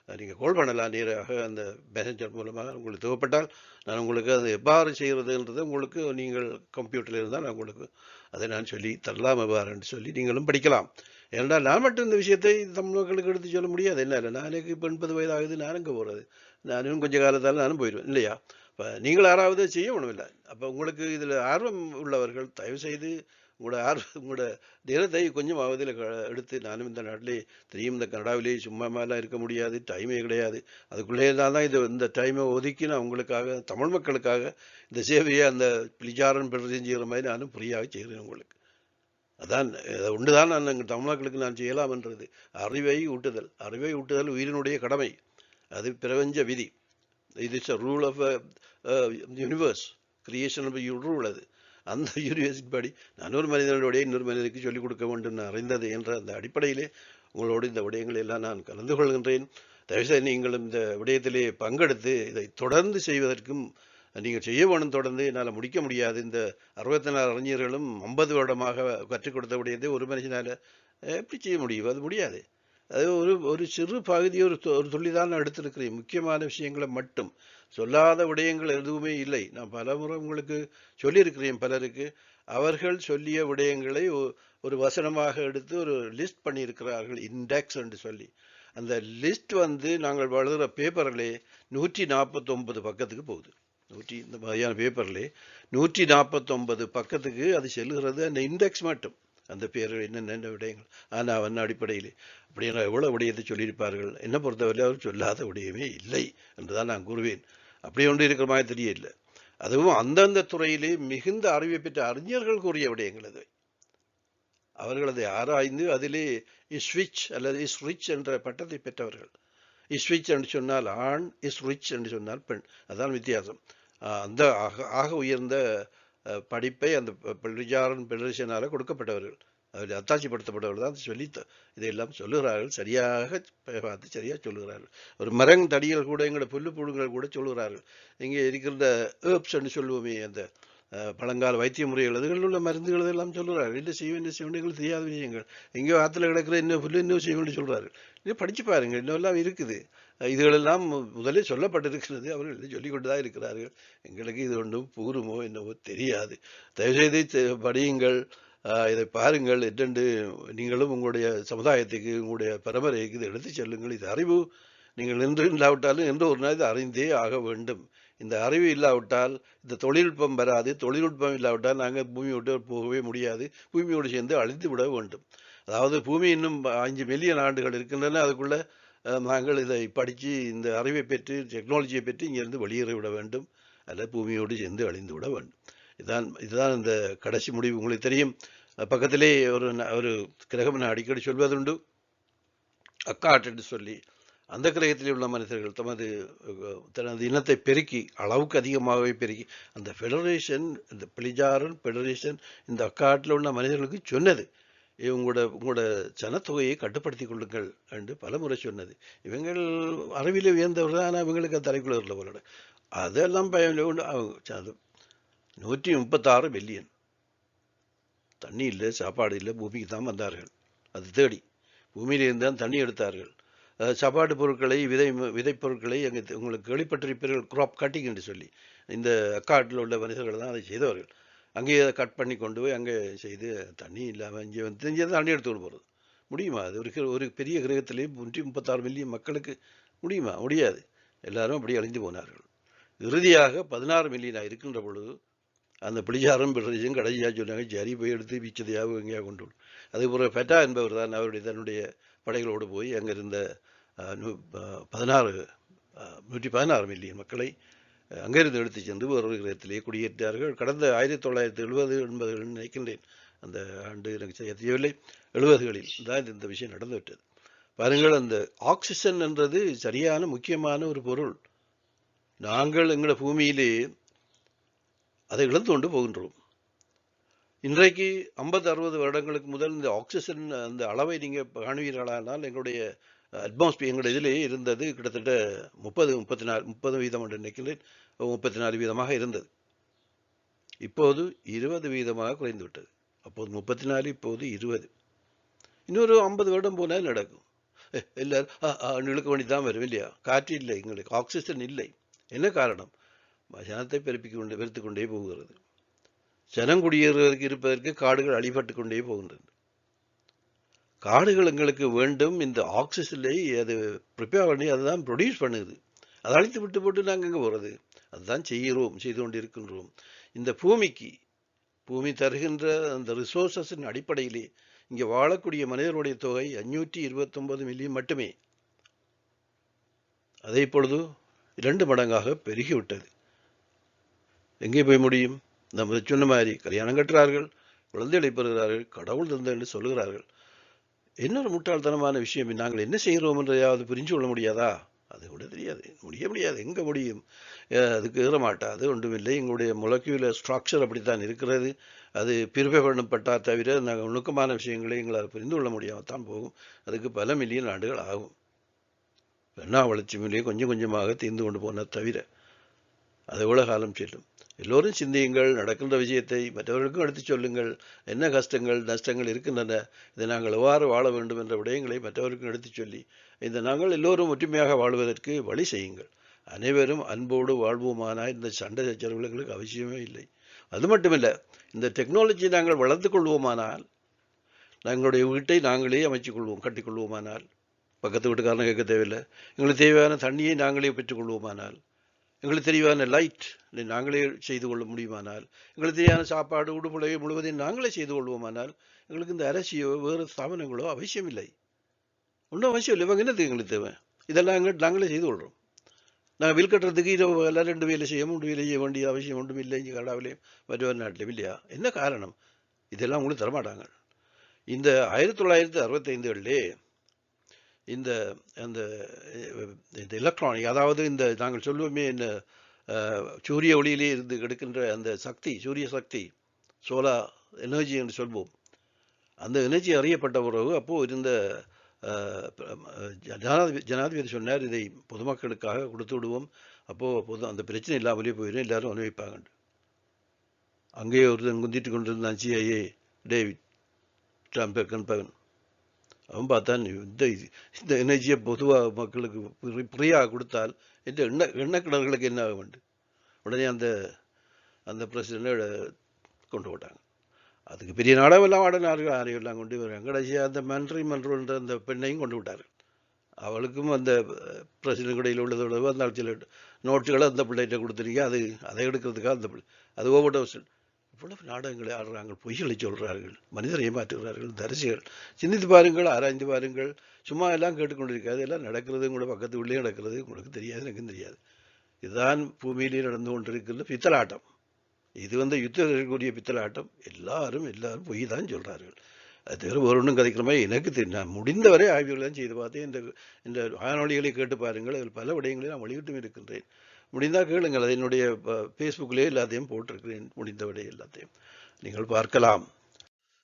நீங்கள் கால் பண்ணலாம். நேராக அந்த மெசஞ்சர் மூலமாக உங்களுக்கு தேவைப்பட்டால் நான் உங்களுக்கு அது எவ்வாறு செய்கிறதுன்றது உங்களுக்கு நீங்கள் கம்ப்யூட்டரில் இருந்தால் நான் உங்களுக்கு அதை நான் சொல்லி தரலாம் எவ்வாறுன்னு சொல்லி நீங்களும் படிக்கலாம். ஏனென்றால் நான் மட்டும் இந்த விஷயத்தை தமிழ் மக்களுக்கு எடுத்து சொல்ல முடியாது. என்ன இல்லை, நாளைக்கு இப்போ 80 வயது ஆகுது, நான் எங்கே போகிறது? நானும் கொஞ்ச காலத்தால் நானும் போயிடுவேன் இல்லையா? இப்போ நீங்கள் யாராவது செய்ய ஒன்றுமில்லை. அப்போ உங்களுக்கு இதில் ஆர்வம் உள்ளவர்கள் தயவுசெய்து உங்களோட நேரத்தை கொஞ்சம் அவதில் எடுத்து, நானும் இந்த நாட்டிலே தெரியும், இந்த கனடாவிலே சும்மா மேலாம் இருக்க முடியாது, டைமே கிடையாது. அதுக்குள்ளே தான் இந்த டைமை ஒதுக்கி நான் உங்களுக்காக, தமிழ் மக்களுக்காக இந்த சேவையை அந்த பிளிஜாரன் பெருசையும் செய்கிற மாதிரி நானும் ஃப்ரீயாக செய்கிறேன் உங்களுக்கு. அதான் ஒன்றுதான் நான் எங்கள் தமிழ்நாட்களுக்கு நான் செய்யலாம்ன்றது. அறிவை ஊட்டுதல் உயிரினுடைய கடமை. அது பிரபஞ்ச விதி. இது is a rule of universe, creation of rule. அது அந்த யூனிவர்ஸின் படி நான் ஒரு மனிதனுடைய இன்னொரு மனிதனுக்கு சொல்லிக் கொடுக்க வேண்டும் நான் அறிந்தது என்ற அந்த அடிப்படையிலே உங்களோடு இந்த விடயங்களை எல்லாம் நான் கலந்து கொள்கின்றேன். தயவுசெய்து நீங்களும் இந்த விடயத்திலே பங்கெடுத்து இதை தொடர்ந்து செய்வதற்கும் நீங்கள் செய்ய வேணும். தொடர்ந்து என்னால் முடிக்க முடியாது. இந்த 64 அறிஞர்களும் 50 வருடமாக கற்றுக் கொடுத்த விடயத்தை ஒரு மனுஷனால் எப்படி செய்ய முடியும்? அது முடியாது. அது ஒரு சிறு பகுதி, ஒரு துள்ளிதான் நான் எடுத்திருக்கிறேன். முக்கியமான விஷயங்களை மட்டும், சொல்லாத விடயங்கள் எதுவுமே இல்லை. நான் பலமுறை உங்களுக்கு சொல்லியிருக்கிறேன். பலருக்கு அவர்கள் சொல்லிய விடயங்களை ஒரு வசனமாக எடுத்து ஒரு லிஸ்ட் பண்ணியிருக்கிறார்கள், இண்டெக்ஸ் என்று சொல்லி. அந்த லிஸ்ட் நாங்கள் வளர்கிற பேப்பரிலே 149 பக்கத்துக்கு போகுது. இந்த மாதிரியான பேப்பர்லே 149 பக்கத்துக்கு அது செல்கிறது. அந்த இண்டெக்ஸ் மட்டும், அந்த பேர் என்னென்ன விடயங்கள் ஆனால் அடிப்படையில் அப்படின்னா எவ்வளோ விடயத்தை சொல்லியிருப்பார்கள். என்னை பொறுத்தவரை அவர் சொல்லாத விடயமே இல்லை என்றுதான் நான் கூறுவேன். அப்படி ஒன்று இருக்கிற மாதிரி தெரியல. அதுவும் அந்தந்த துறையிலே மிகுந்த அறிவை பெற்ற அறிஞர்கள் கூறிய விடயங்கள் அது. அவர்கள் அதை ஆராய்ந்து அதிலே இஸ்விச் அல்லது இஸ் ரிச் என்ற பட்டத்தை பெற்றவர்கள். இஸ்விச் என்று சொன்னால் ஆண், இஸ் ரிச் என்று சொன்னால் பெண். அதான் வித்தியாசம். அந்த ஆக உயர்ந்த படிப்பை அந்த பிளிஜாரன் பெடரேஷனால் கொடுக்கப்பட்டவர்கள், அதில் அத்தாட்சிப்படுத்தப்பட்டவர்கள் தான் சொல்லி இதையெல்லாம் சொல்லுகிறார்கள். சரியாக பார்த்து சரியாக சொல்லுகிறார்கள். ஒரு மரந்தடிகள் கூட, எங்களோட புல்லு புழுங்கள் கூட சொல்லுகிறார்கள். இங்கே இருக்கிற ஏர்ப்ஸ் என்று சொல்லுவோமே, அந்த பழங்கால வைத்திய முறைகள், அதுகளில் உள்ள மருந்துகள் எல்லாம் சொல்லுறார்கள். என்ன செய்வேன் தெரியாத விஷயங்கள். எங்கேயோ ஆற்றுல கிடக்கிற இன்னும் புல்லு இன்னும் செய்வேன் சொல்கிறார்கள். இன்னும் படித்து பாருங்கள், இன்னும் இருக்குது. இதுகளெல்லாம் முதலே சொல்லப்பட்டிருக்கிறது. அவர்கள் சொல்லிக் கொண்டு தான் இருக்கிறார்கள். எங்களுக்கு இது ஒன்றும் பூர்வமோ என்னவோ தெரியாது. தயவுசெய்து படியுங்கள், இதை பாருங்கள். என்னென்று நீங்களும் உங்களுடைய சமுதாயத்துக்கு, உங்களுடைய பரம்பரைக்கு இதை எடுத்து செல்லுங்கள். இது அறிவு. நீங்கள் நின்று இல்லாவிட்டாலும் என்று ஒரு நாள் இதை அறிந்தே ஆக வேண்டும். இந்த அறிவு இல்லாவிட்டால் இந்த தொழில்நுட்பம் வராது. தொழில்நுட்பம் இல்லாவிட்டால் நாங்கள் பூமி விட்டு போகவே முடியாது. பூமியோடு சேர்ந்து அழித்து விட வேண்டும். அதாவது பூமி இன்னும் 5 மில்லியன் ஆண்டுகள் இருக்கின்றன. அதுக்குள்ள நாங்கள் இதை படித்து இந்த அறிவை பெற்று, டெக்னாலஜியை பெற்று இங்கிருந்து வெளியேற விட வேண்டும். அல்ல பூமியோடு சேர்ந்து அழிந்து விட வேண்டும். இதுதான் இந்த கடைசி முடிவு. உங்களுக்கு தெரியும், பக்கத்திலே ஒரு கிரகம் நான் அடிக்கடி சொல்வதுண்டு, அக்காட் என்று சொல்லி. அந்த கிரகத்தில் உள்ள மனிதர்கள் தனது இனத்தை பெருக்கி, அளவுக்கு அதிகமாகவே பெருக்கி, அந்த ஃபெடரேஷன், இந்த பிளிஜாரன் ஃபெடரேஷன் இந்த அக்காட்டில் உள்ள மனிதர்களுக்கு சொன்னது, உங்களோட ஜனத்தொகையை கட்டுப்படுத்தி கொள்ளுங்கள் என்று பல முறை சொன்னது. இவங்கள் அறிவியலை உயர்ந்தவர்கள் தான், ஆனால் இவங்களுக்கு அது தலைக்குள்ள உள்ளவர்களோட அதெல்லாம் பயம். 136 மில்லியன் தண்ணி இல்லை, சாப்பாடு இல்லை, பூமிக்கு தான் வந்தார்கள். அது தேடி பூமியிலிருந்து தான் தண்ணி எடுத்தார்கள். சாப்பாட்டு பொருட்களை, விதை பொருட்களை அங்கே உங்களுக்கு கேள்விப்பட்டிருப்பீர்கள், கிராப் கட்டிங் என்று சொல்லி. இந்த அக்காட்டில் உள்ள மனிதர்கள் தான் அதை செய்தவர்கள். அங்கேயே அதை கட் பண்ணி கொண்டு போய் அங்கே செய்து, தண்ணி இல்லாமல் இங்கே தண்ணி எடுத்து கொண்டு போகிறது முடியுமா? அது ஒரு பெரிய கிரகத்திலே 136 மில்லியன் மக்களுக்கு முடியுமா? முடியாது. எல்லாரும் அப்படி அழிந்து போனார்கள். இறுதியாக 16 மில்லியனாக இருக்கின்ற பொழுது அந்த பிளிஜாரம் பிரதேசம் கடைசியாக சொன்னாங்க, சரி போய் எடுத்து வீச்சதையாக எங்கேயா கொண்டு விடும். அதுபோல் ஃபெட்டா என்பவர் தான் தன்னுடைய படைகளோடு போய் அங்கே இருந்த 116 மில்லியன் மக்களை அங்கிருந்து எடுத்து சென்று ஒரு கிரகத்திலே குடியேற்றார்கள். கடந்த 1970 80 நினைக்கின்றேன், அந்த ஆண்டு எனக்கு தெரியவில்லை, 70களில் தான் இந்த விஷயம் நடந்துவிட்டது. பாருங்கள், அந்த ஆக்சிஜன் என்றது சரியான முக்கியமான ஒரு பொருள். நாங்கள் எங்களோட பூமியிலே அதை இழந்து கொண்டு போகின்றோம். இன்றைக்கு 50-60 வருடங்களுக்கு முதல் இந்த ஆக்சிஜன் அந்த அளவை நீங்கள் காணுவீர்களானால், எங்களுடைய அட்மாஸ்பியர் எங்களுடைய இதிலே இருந்தது கிட்டத்தட்ட 30 வீதம் என்று நினைக்கிறேன், 34 வீதமாக இருந்தது. இப்போது 20 வீதமாக குறைந்து விட்டது. அப்போது 34, இப்போது 20. இன்னொரு 50 வருடம் போனால் நடக்கும். எல்லாரும் இழுக்க வேண்டி தான் வரும் இல்லையா? காற்று இல்லை, எங்களுக்கு ஆக்சிஜன் இல்லை. என்ன காரணம்? ஜனத்தை பெருத்து கொண்டே போகிறது. ஜனம் குடியேறுவதற்கு இருப்பதற்கு காடுகள் அழிபட்டு கொண்டே போகின்றன. காடுகள் எங்களுக்கு வேண்டும். இந்த ஆக்சிஜனை அது ப்ரிப்பேர் பண்ணி அதுதான் ப்ரொடியூஸ் பண்ணுது. அதை அழித்து விட்டு போட்டு நாங்கள் எங்கே போகிறது? அதுதான் செய்து கொண்டிருக்கின்றோம். இந்த பூமி தருகின்ற அந்த ரிசோர்ஸஸின் அடிப்படையிலே இங்கே வாழக்கூடிய மனிதர்களுடைய தொகை 529 மில்லியன் மட்டுமே. அதை இப்பொழுது 2 மடங்காக பெருகிவிட்டது. எங்கே போய் முடியும்? நம்ம சொன்ன மாதிரி கல்யாணம் கட்டுறார்கள், குழந்தைகளை பெறுகிறார்கள், கடவுள் தந்த என்று சொல்லுகிறார்கள். இன்னொரு முட்டாள்தனமான விஷயம், நாங்கள் என்ன செய்கிறோம் என்றையாவது புரிஞ்சு கொள்ள முடியாதா? அது கூட தெரியாது, முடியாது. எங்கே முடியும்? அதுக்கு ஏற மாட்டாது, ஒன்றுமில்லை. எங்களுடைய மொலக்யூலர் ஸ்ட்ரக்சர் அப்படித்தான் இருக்கிறது. அது பிரிவை பண்ணப்பட்டால் தவிர நாங்கள் நுணுக்கமான விஷயங்களை எங்களால் புரிந்து கொள்ள முடியாமல் தான் போகும். அதுக்கு பல மில்லியன் ஆண்டுகள் ஆகும். பெண்ணா வளர்ச்சி மேலே கொஞ்சம் கொஞ்சமாக தீர்ந்து கொண்டு போன தவிர அது எவ்வளோ காலம் செல்லும்? எல்லோரும் சிந்தியுங்கள், நடக்கின்ற விஷயத்தை மற்றவர்களுக்கும் எடுத்துச் சொல்லுங்கள். என்ன கஷ்டங்கள் நஷ்டங்கள் இருக்கின்றன, இதை நாங்கள் எவ்வாறு வாழ வேண்டும் என்ற விடயங்களை மற்றவருக்கும் எடுத்துச் சொல்லி இந்த நாங்கள் எல்லோரும் ஒற்றுமையாக வாழ்வதற்கு வழி செய்யுங்கள். அனைவரும் அன்போடு வாழ்வோமானால் இந்த சண்டை சச்சரவுகளுக்கு அவசியமே இல்லை. அது மட்டுமில்லை, இந்த டெக்னாலஜி நாங்கள் வளர்த்து கொள்வோமானால், நாங்களுடைய வீட்டை நாங்களே அமைச்சுக் கொள்வோம், கட்டிக்கொள்வோமானால், பக்கத்து வீட்டுக்காரனை கேட்க தேவையில்லை. எங்களுக்கு தேவையான தண்ணியை நாங்களே பெற்றுக்கொள்வோமானால், எங்களுக்கு தேவையான லைட் நாங்களே செய்து கொள்ள முடியுமானால், எங்களுக்கு தேவையான சாப்பாடு உடுப்புலை முழுவதையும் நாங்களே செய்து கொள்வோமானால், எங்களுக்கு இந்த அரசியோ வேறு ஸ்தாபனங்களோ அவசியம் இல்லை. ஒன்றும் அவசியம் இல்லை. இவங்க என்னது எங்களுக்கு தேவை? இதெல்லாம் நாங்களே செய்து கொள்கிறோம். நாங்கள் வில் கட்டுறதுக்கு எல்லாம் 2 வேலை செய்ய 3 வேலை செய்ய வேண்டிய அவசியம் ஒன்றும் இல்லை. இங்கே கனடாவிலையும் மற்ற நாட்டிலையும் இல்லையா? என்ன காரணம்? இதெல்லாம் உங்களுக்கு தரமாட்டாங்க. இந்த 1965களிலே இந்த அந்த எலக்ட்ரானிக், அதாவது இந்த நாங்கள் சொல்லுவோமே இந்த சூரிய ஒளியிலே இருந்து எடுக்கின்ற அந்த சக்தி, சூரிய சக்தி, சோலார் எனர்ஜி என்று சொல்வோம். அந்த எனர்ஜி அறியப்பட்ட பிறகு அப்போது இருந்த ஜனாதிபதி சொன்னார், இதை பொதுமக்களுக்காக கொடுத்து விடுவோம், அப்போது அந்த பிரச்சனை இல்லாமலே போயிடும், எல்லாரும் அனுபவிப்பாங்க. அங்கேயே ஒருத்தன் குந்திட்டு கொண்டிருந்தான், CIA டேவிட் ட்ரம்ப் கண்பவன். அவன் பார்த்தான், இந்த எனர்ஜியை பொதுவாக மக்களுக்கு ஃப்ரீயாக கொடுத்தால் இந்த எண்ணெய் கிணறுகளுக்கு என்ன ஆக வேண்டும்? உடனே அந்த பிரசிடென்ட் கொண்டு போட்டாங்க. அதுக்கு பெரிய நாடகமெல்லாம் ஆடினார்கள், ஆரையெல்லாம் கொண்டு வராங்க. கடைசியாக அந்த மன்றன்ற அந்த பெண்ணையும் கொண்டு விட்டார்கள். அவளுக்கும் அந்த பிரசிடென்ட் கடையில் உள்ளதோட அந்த சில நோட்டுகளை அந்த பிள்ளைகிட்ட கொடுத்துருங்க, அதை எடுக்கிறதுக்காக அந்த பிள்ளை அது ஓவர் டோஸ். இவ்வளவு நாடகங்களை ஆடுறாங்க, பொய்களை சொல்கிறார்கள், மனிதரை ஏமாற்றுகிறார்கள். தரிசிகள் சிந்தித்து பாருங்கள், ஆராய்ந்து பாருங்கள். சும்மா எல்லாம் கேட்டுக்கொண்டிருக்காது, எல்லாம் நடக்கிறது, உங்களோட பக்கத்து உள்ளே நடக்கிறது, உங்களுக்கு தெரியாது, எனக்கும் தெரியாது. இதுதான் பூமியிலே நடந்து கொண்டிருக்கிற பித்தலாட்டம். இது யுத்தத்திற்குரிய பித்தலாட்டம். எல்லாரும் பொய் தான் சொல்கிறார்கள். அது தவிர ஒரு ஒன்றும் கதைக்கிற மாதிரி எனக்கு நான் முடிந்தவரை ஆய்வுகளை தான் செய்து பார்த்தேன். இந்த வானொலிகளை கேட்டு பாருங்கள், அதில் பல விடயங்களை நான் வெளியிட்டும் இருக்கின்றேன். முடிந்தால் கேளுங்கள், அதை என்னுடைய ஃபேஸ்புக்கிலே எல்லாத்தையும் போட்டிருக்கிறேன். முடிந்தவரை எல்லாத்தையும் நீங்கள் பார்க்கலாம்.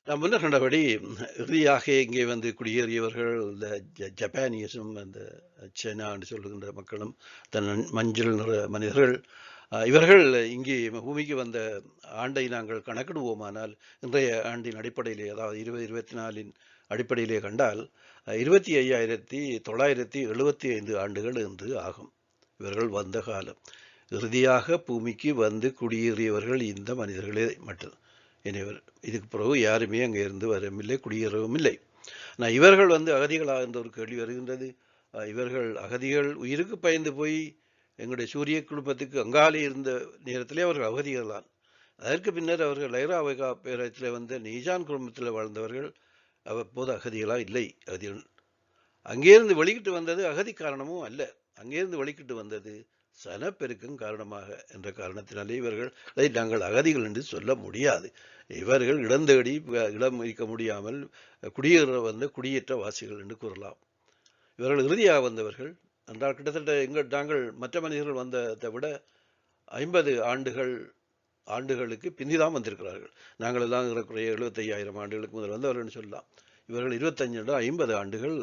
நான் முன்னர் கண்டபடி இறுதியாக இங்கே குடியேறியவர்கள் இந்த ஜப்பானியஸும் அந்த சைனான்னு சொல்லுகின்ற மக்களும் மஞ்சள் நிற மனிதர்கள், இவர்கள் இங்கே பூமிக்கு வந்த ஆண்டை நாங்கள் கணக்கிடுவோமானால் இன்றைய ஆண்டின் அடிப்படையிலே, அதாவது 2024 அடிப்படையிலே கண்டால் 25,975 ஆண்டுகள் என்று ஆகும் இவர்கள் வந்த காலம். இறுதியாக பூமிக்கு குடியேறியவர்கள் இந்த மனிதர்களே மட்டும். எனவே இதுக்கு பிறகு யாருமே அங்கே இருந்து வரவில்லை, குடியேறவும் இல்லை. நான் இவர்கள் அகதிகளாக இருந்த ஒரு கேள்வி வருகின்றது. இவர்கள் அகதிகள் உயிருக்கு பயந்து போய் எங்களுடைய சூரிய குடும்பத்துக்கு அங்காலே இருந்த நேரத்திலே அவர்கள் அகதிகள் தான். அதற்கு பின்னர் அவர்கள் லைரா வைகா பேரத்தில் நீஜான் குடும்பத்தில் வாழ்ந்தவர்கள் அப்போது அகதிகளாக இல்லை. அகதிகள் அங்கேருந்து வெளிக்கிட்டு வந்தது அகதி காரணமும் அல்ல, அங்கேருந்து வெளிக்கிட்டு வந்தது சனப்பெருக்கம் காரணமாக என்ற காரணத்தினாலே இவர்களை நாங்கள் அகதிகள் என்று சொல்ல முடியாது. இவர்கள் இடம் தேடி இடம் இருக்க முடியாமல் குடியேற குடியேற்ற வாசிகள் என்று கூறலாம். இவர்கள் இறுதியாக வந்தவர்கள் என்றால் கிட்டத்தட்ட நாங்கள் மற்ற மனிதர்கள் வந்ததை விட 50 ஆண்டுகளுக்கு பிந்திதான் வந்திருக்கிறார்கள். நாங்கள் எல்லாம் இருக்கிற 75,000 ஆண்டுகளுக்கு முதல் வந்தவர்கள் சொல்லலாம். இவர்கள் 25-50 ஆண்டுகள்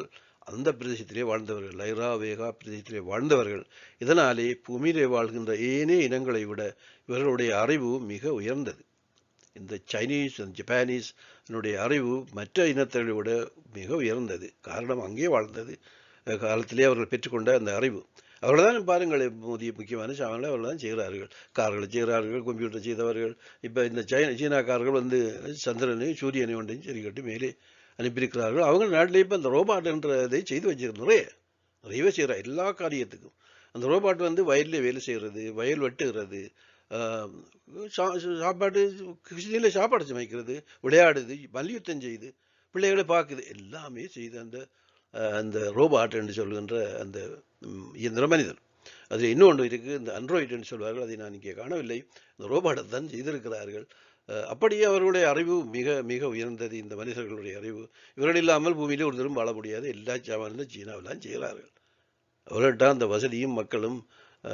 அந்த பிரதேசத்திலே வாழ்ந்தவர்கள், லைரா வேகா பிரதேசத்திலே வாழ்ந்தவர்கள். இதனாலே பூமியிலே வாழ்கின்ற ஏனைய இனங்களை விட இவர்களுடைய அறிவு மிக உயர்ந்தது. இந்த சைனீஸ் ஜப்பானீஸ் அறிவு மற்ற இனத்தை விட மிக உயர்ந்தது. காரணம் அங்கே வாழ்ந்தது காலத்திலே அவர்கள் பெற்றுக்கொண்ட அந்த அறிவு. அவர்கள் தான் பாருங்கள், முக்கியமான சாதனைகளை அவர்கள் தான் செய்கிறார்கள். கார்களை செய்கிறார்கள், கம்ப்யூட்டர் செய்தவர்கள். இப்போ இந்த சீனாக்காரர்கள் சந்திரனை சூரியனை ஒன்றையும் சரி கட்டி மேலே அனுப்பியிருக்கிறார்கள். அவங்க நாட்டிலே இப்போ அந்த ரோபாட் என்றதை செய்து வச்சிருக்க நிறையவே செய்கிற எல்லா காரியத்துக்கும் அந்த ரோபாட் வந்து வயலில் வேலை செய்கிறது, வயல் வெட்டுகிறது, ஆஹ் சாப்பாடு கிருஷ்ணியில் சாப்பாடு சமைக்கிறது, விளையாடுது, மல்யுத்தம் செய்யுது, பிள்ளைகளை பார்க்குது, எல்லாமே செய்து அந்த அந்த ரோபாட் என்று சொல்கின்ற அந்த இயந்திர மனிதன். அதில் இன்னொன்று இருக்குது, இந்த அண்ட்ராய்டு என்று சொல்வார்கள், அதை நான் இங்கே காணவில்லை. இந்த ரோபாட்டை தான் செய்திருக்கிறார்கள். அப்படியே அவர்களுடைய அறிவு மிக மிக உயர்ந்தது. இந்த மனிதர்களுடைய அறிவு இவர்கள் இல்லாமல் பூமியிலே ஒரு தரம் வாழ முடியாது. எல்லா சாமான்களும் சீனாவெல்லாம் செய்கிறார்கள். அவர்கள்ட்ட அந்த வசதியும் மக்களும்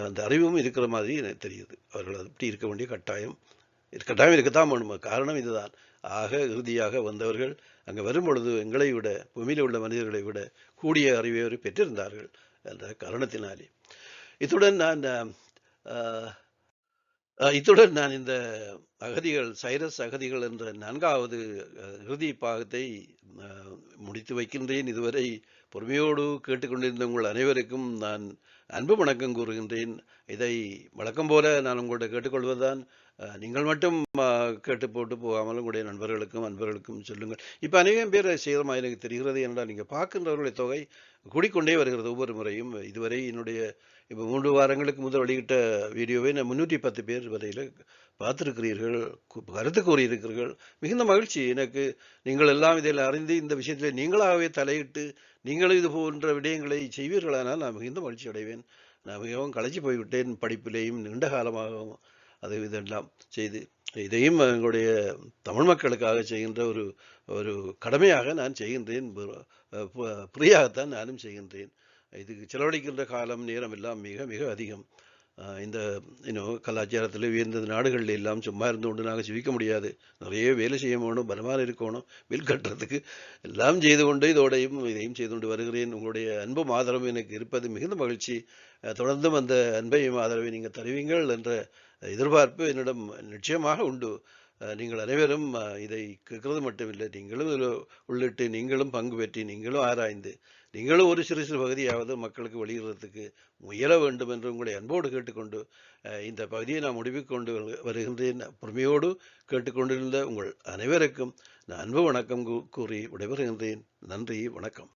அந்த அறிவும் இருக்கிற மாதிரி எனக்கு தெரியுது. அவர்கள் அப்படி இருக்க வேண்டிய கட்டாயம் இருக்கத்தான் வேணும். காரணம் இதுதான். ஆக இறுதியாக வந்தவர்கள் அங்கே வரும் பொழுது எங்களை விட, பூமியில் உள்ள மனிதர்களை விட கூடிய அறிவை அவர் பெற்றிருந்தார்கள் என்ற காரணத்தினாலே. இத்துடன் நான் இந்த அகதிகள், சைரஸ் அகதிகள் என்ற 4வது இறுதி பாகத்தை முடித்து வைக்கின்றேன். இதுவரை பொறுமையோடு கேட்டுக்கொண்டிருந்த உங்கள் அனைவருக்கும் நான் அன்பு வணக்கம் கூறுகின்றேன். இதை வழக்கம் போல நான் உங்கள்கிட்ட கேட்டுக்கொள்வதுதான், நீங்கள் மட்டும் கேட்டு போட்டு போகாமல் உங்களுடைய அன்பர்களுக்கும் சொல்லுங்கள். இப்போ அநேகம் பேர் செய்கிறமா எனக்கு தெரிகிறது. என்றால் நீங்கள் பார்க்கின்றவர்களுடைய தொகை கூடிக்கொண்டே வருகிறது ஒவ்வொரு முறையும். இதுவரை என்னுடைய இப்போ 3 வாரங்களுக்கு முதல் வெளியிட்ட வீடியோவை நான் 310 பேர் வரையில் பார்த்துருக்கிறீர்கள், கருத்து கூறியிருக்கிறீர்கள். மிகுந்த மகிழ்ச்சி எனக்கு. நீங்கள் எல்லாம் இதில் அறிந்து இந்த விஷயத்தில் நீங்களாகவே தலையிட்டு நீங்களும் இது போன்ற விடயங்களை செய்வீர்களானால் நான் மிகுந்த மகிழ்ச்சி அடைவேன். நான் மிகவும் களைச்சி போய்விட்டேன். படிப்பிலேயும் நீண்ட காலமாகவும் அது இதெல்லாம் செய்து இதையும் எங்களுடைய தமிழ் மக்களுக்காக செய்கின்ற ஒரு கடமையாக நான் செய்கின்றேன். புரியாகத்தான் நானும் செய்கின்றேன். இதுக்கு செலவழிக்கின்ற காலம் நேரம் எல்லாம் மிக மிக அதிகம். இந்த கலாச்சாரத்தில் உயர்ந்த நாடுகளில் எல்லாம் சும்மா இருந்து கொண்டு நாங்கள் ஜீவிக்க முடியாது. நிறைய வேலை செய்ய வேணும், பலமாக இருக்கணும், பில் கட்டுறதுக்கு எல்லாம் செய்து கொண்டு இதையும் செய்து கொண்டு வருகிறேன். உங்களுடைய அன்பும் ஆதரவும் எனக்கு இருப்பது மிகுந்த மகிழ்ச்சி. தொடர்ந்தும் அந்த அன்பையும் ஆதரவை நீங்கள் தருவீங்கள் என்ற எதிர்பார்ப்பு என்னிடம் நிச்சயமாக உண்டு. நீங்கள் அனைவரும் இதை கேட்கறது மட்டுமில்லை, நீங்களும் உள்ளிட்டு நீங்களும் பங்கு பெற்றி நீங்களும் ஆராய்ந்து நீங்களும் ஒரு சிறு சிறு பகுதியாவது மக்களுக்கு வெளியிடுறதுக்கு முயல வேண்டும் என்று உங்களை அன்போடு கேட்டுக்கொண்டு இந்த பகுதியை நான் முடிவுக்கு கொண்டு வருகின்றேன். பொறுமையோடு கேட்டுக்கொண்டிருந்த உங்கள் அனைவருக்கும் நான் அன்பு வணக்கம் கூறி விடைபெறுகின்றேன். நன்றி, வணக்கம்.